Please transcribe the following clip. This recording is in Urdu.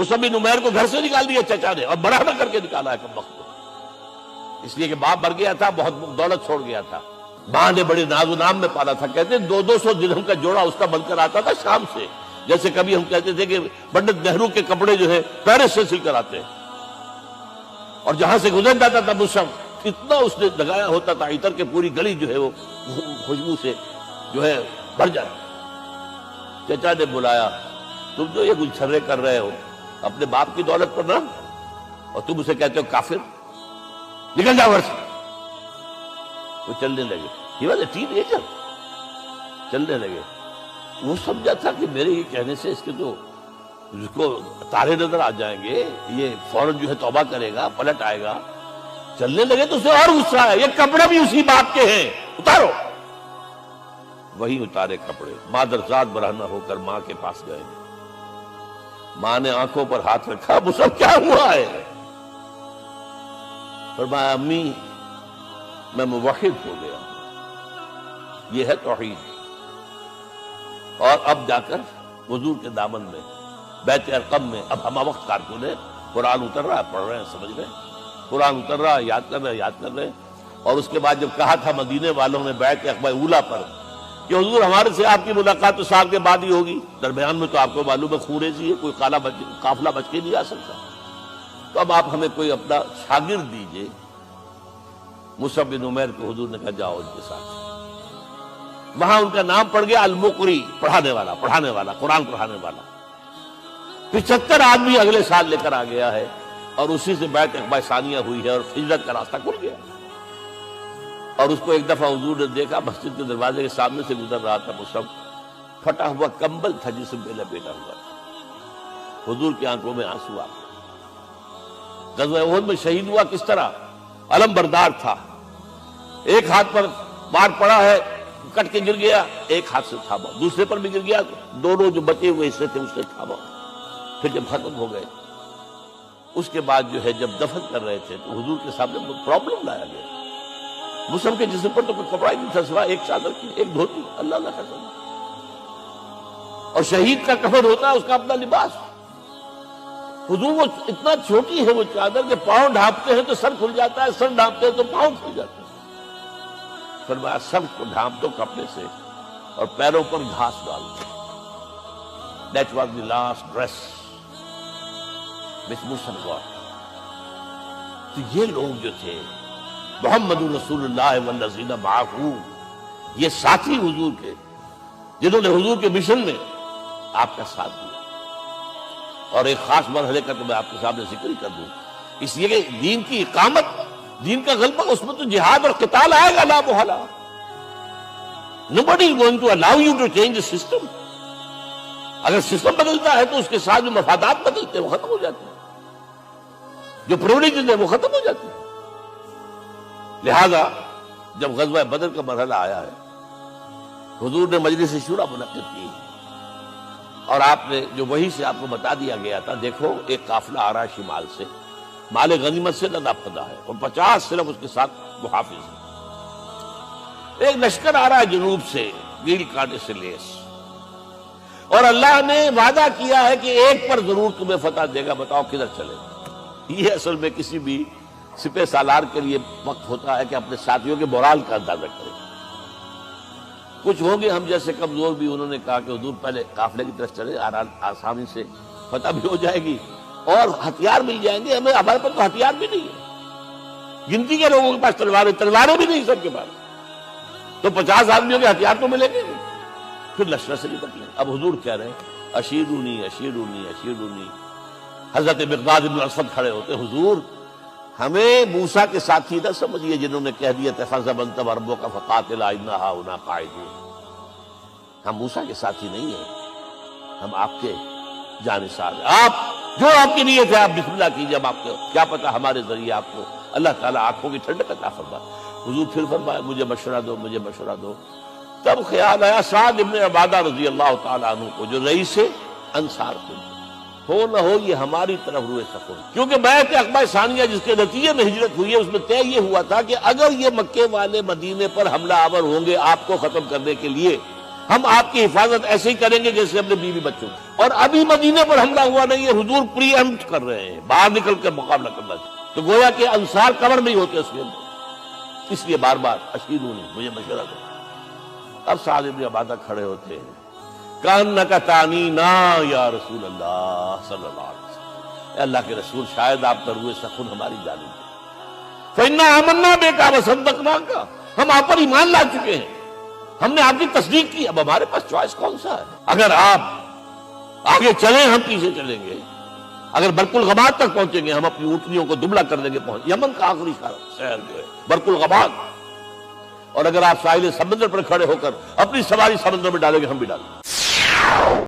مصعب بن عمیر کو گھر سے نکال دیا چچا نے، اور بڑا نہ کر کے نکالا ہے کم وقت کو، اس لیے کہ باپ مر گیا تھا، بہت دولت چھوڑ گیا تھا، ماں نے بڑے ناز و نام میں پالا تھا، کہتے ہیں 200 درہم کا جوڑا اس کا بن کر آتا تھا شام سے، جیسے کبھی ہم کہتے تھے کہ پنڈت نہرو کے کپڑے جو ہے پیرس سے سل کر آتے ہیں، اور جہاں سے گزر جاتا تھا مصعب اتنا اس نے لگایا ہوتا تھا عطر کے پوری گلی جو ہے وہ خوشبو سے جو ہے بھر جاتی۔ چچا نے بلایا، تم جو یہ گلچھرے کر رہے ہو اپنے باپ کی دولت پر نہ، اور تم اسے کہتے ہو کافر، نکل جاؤ گھر سے۔ وہ چلنے لگے، یہ واز اے ٹین ایجر، چلنے لگے۔ وہ سمجھا تھا کہ میرے یہ کہنے سے اس کے تو اس کو تارے نظر آ جائیں گے، یہ فوراً جو ہے توبہ کرے گا، پلٹ آئے گا۔ چلنے لگے تو اسے اور غصہ ہے، یہ کپڑے بھی اسی باپ کے ہیں، اتارو۔ وہی اتارے کپڑے، مادرزاد برہنہ ہو کر ماں کے پاس گئے۔ ماں نے آنکھوں پر ہاتھ رکھا، مصعب کیا ہوا ہے؟ فرمایا امی میں موحد ہو گیا، یہ ہے توحید۔ اور اب جا کر حضور کے دامن میں بیت ارقم میں اب ہمہ وقت کارکن ہے، قرآن اتر رہا ہے، پڑھ رہے ہیں، سمجھ رہے ہیں، قرآن اتر رہا ہے، یاد کر رہے ہیں۔ اور اس کے بعد جب کہا تھا مدینے والوں نے بیعت عقبہ اولیٰ پر کہ حضور ہمارے سے آپ کی ملاقات تو سال کے بعد ہی ہوگی، درمیان میں تو آپ کو معلوم ہے خونریزی ہے، کوئی قافلہ بچ کے نہیں آ سکتا، تو اب آپ ہمیں کوئی اپنا شاگرد دیجئے۔ مصعب بن عمیر کو حضور نے کہا جاؤ ان کے ساتھ۔ وہاں ان کا نام پڑ گیا المقری، پڑھانے والا، قرآن پڑھانے والا۔ 75 آدمی اگلے سال لے کر آ گیا ہے، اور اسی سے بیعت عقبہ ثانیہ ہوئی ہے، اور ہجرت کا راستہ کھل گیا۔ اور اس کو ایک دفعہ حضور نے دیکھا، مسجد کے دروازے کے سامنے سے گزر رہا تھا مصعب، پھٹا ہوا کمبل تھا جسم پہ لپیٹا ہوا تھا، حضور کی آنکھوں میں آنسو آ گئے۔ غزوہ احد میں شہید ہوا کس طرح؟ علم بردار تھا، ایک ہاتھ پر مار پڑا ہے، کٹ کے گر گیا، ایک ہاتھ سے تھاما، دوسرے پر بھی گر گیا، دونوں جو بچے ہوئے حصے تھے اس سے تھاما۔ پھر جب ختم ہو گئے، اس کے بعد جو ہے جب دفن کر رہے تھے تو حضور کے سامنے پرابلم لایا گیا۔ مصعب کے جسم پر تو کوئی کپڑا ہی نہیں تھا سوائے ایک چادر کی، ایک دھوتی، اللہ کا قسم۔ اور شہید کا کفن ہوتا ہے اس کا اپنا لباس۔ حضور وہ اتنا چھوٹی ہے وہ چادر کہ پاؤں ڈھانپتے ہیں تو سر کھل جاتا ہے، سر ڈھانپتے ہیں تو پاؤں کھل جاتے ہیں۔ فرمایا سر کو ڈھانپ دو کپڑے سے اور پیروں پر گھاس ڈال دو۔ That was the last dress which Musab got۔ تو یہ لوگ جو تھے محمد رسول اللہ والذین معہ، یہ ساتھی حضور کے، جنہوں نے حضور کے مشن میں آپ کا ساتھ دیا۔ اور ایک خاص مرحلے کا تو میں آپ کے سامنے ذکر ہی کر دوں، اس لیے کہ دین کی اقامت، دین کا غلبہ، اس میں تو جہاد اور قتال آئے گا لا محالہ۔ Nobody is going to allow you to change the system۔ اگر سسٹم بدلتا ہے تو اس کے ساتھ جو مفادات بدلتے ہیں وہ ختم ہو جاتے ہیں، جو پرولیجز ہیں وہ ختم ہو جاتے ہیں۔ لہذا جب غزوہ بدر کا مرحلہ آیا ہے، حضور نے مجلس شورا منعقد کی، اور آپ نے جو وحی سے آپ کو بتا دیا گیا تھا، دیکھو ایک قافلہ آ رہا ہے شمال سے، مال غنیمت سے لدا پھدا ہے، اور 50 صرف اس کے ساتھ محافظ ہیں۔ ایک لشکر آ رہا ہے جنوب سے، نیل کانٹے سے لیس، اور اللہ نے وعدہ کیا ہے کہ ایک پر ضرور تمہیں فتح دے گا، بتاؤ کدھر چلے۔ یہ اصل میں کسی بھی سپہ سالار کے لیے وقت ہوتا ہے کہ اپنے ساتھیوں کے مورال کا اندازہ کرے۔ کچھ ہوں گے ہم جیسے کمزور بھی، انہوں نے کہا کہ حضور پہلے قافلے کی طرف چلے، آسانی سے فتح بھی ہو جائے گی اور ہتھیار مل جائیں گے ہمیں، ہمارے پاس تو ہتھیار بھی نہیں ہے، گنتی کے لوگوں کے پاس تلواریں بھی نہیں سب کے پاس، تو 50 آدمیوں کے ہتھیار تو ملیں گے۔ پھر لشکر سے نپٹ لیں۔ اب حضور کہہ رہے ہیں اشیرونی اشیرونی اشیرونی۔ حضرت مقداد بن اسود کھڑے ہوتے، حضور ہمیں موسیٰ کے ساتھی نہ سمجھیے جنہوں نے کہہ دیا فَاذْهَبْ أَنْتَ وَرَبُّكَ فَقَاتِلَا إِنَّا هَاهُنَا قَاعِدُونَ۔ ہم موسیٰ کے ساتھی نہیں ہیں، ہم آپ کے جانثار ہیں۔ آپ جو آپ کی نیت ہے آپ بسم اللہ کیجیے، ہم آپ کو کیا پتہ ہمارے ذریعے آپ کو اللہ تعالیٰ آنکھوں کی ٹھنڈک عطا فرمائے۔ حضور پھر فرمایا مجھے مشورہ دو، مجھے مشورہ دو۔ تب خیال آیا سعد ابن عبادہ رضی اللہ تعالیٰ عنہ کو، جو رئیس انصار تھے، ہو نہ ہو یہ ہماری طرف روئے سفر، کیونکہ بیعت عقبہ ثانیہ جس کے نتیجے میں ہجرت ہوئی ہے اس میں طے یہ ہوا تھا کہ اگر یہ مکے والے مدینے پر حملہ آور ہوں گے آپ کو ختم کرنے کے لیے، ہم آپ کی حفاظت ایسے ہی کریں گے جیسے اپنے بیوی بچوں کی۔ اور ابھی مدینے پر حملہ ہوا نہیں ہے، حضور پری ایمپٹ کر رہے ہیں، باہر نکل کر مقابلہ کرنا چاہتے، تو گویا کہ انصار کور نہیں ہوتے اس کے اندر، اس لیے بار بار اشیرونی، مجھے مشورہ دو۔ اب سعد بن عبادہ کھڑے ہوتے ہیں، کانک تعنینا یا رسول اللہ صلی اللہ علیہ وسلم، اے اللہ کے رسول شاید آپ پر ہوئے سخن ہماری جانب ہے، فإنا آمنا بک وصدقناک، ہم آپ پر ایمان لا چکے ہیں، ہم نے آپ کی تصدیق کی، اب ہمارے پاس چوائس کون سا ہے؟ اگر آپ آگے چلیں ہم پیچھے چلیں گے، اگر برق الغماد تک پہنچیں گے ہم اپنی اونٹنیوں کو دبلا کر دیں گے، یمن کا آخری شہر جو ہے برق الغماد، اور اگر آپ ساحل سمندر پر کھڑے ہو کر اپنی سواری سمندر میں ڈالیں گے ہم بھی ڈالیں گے۔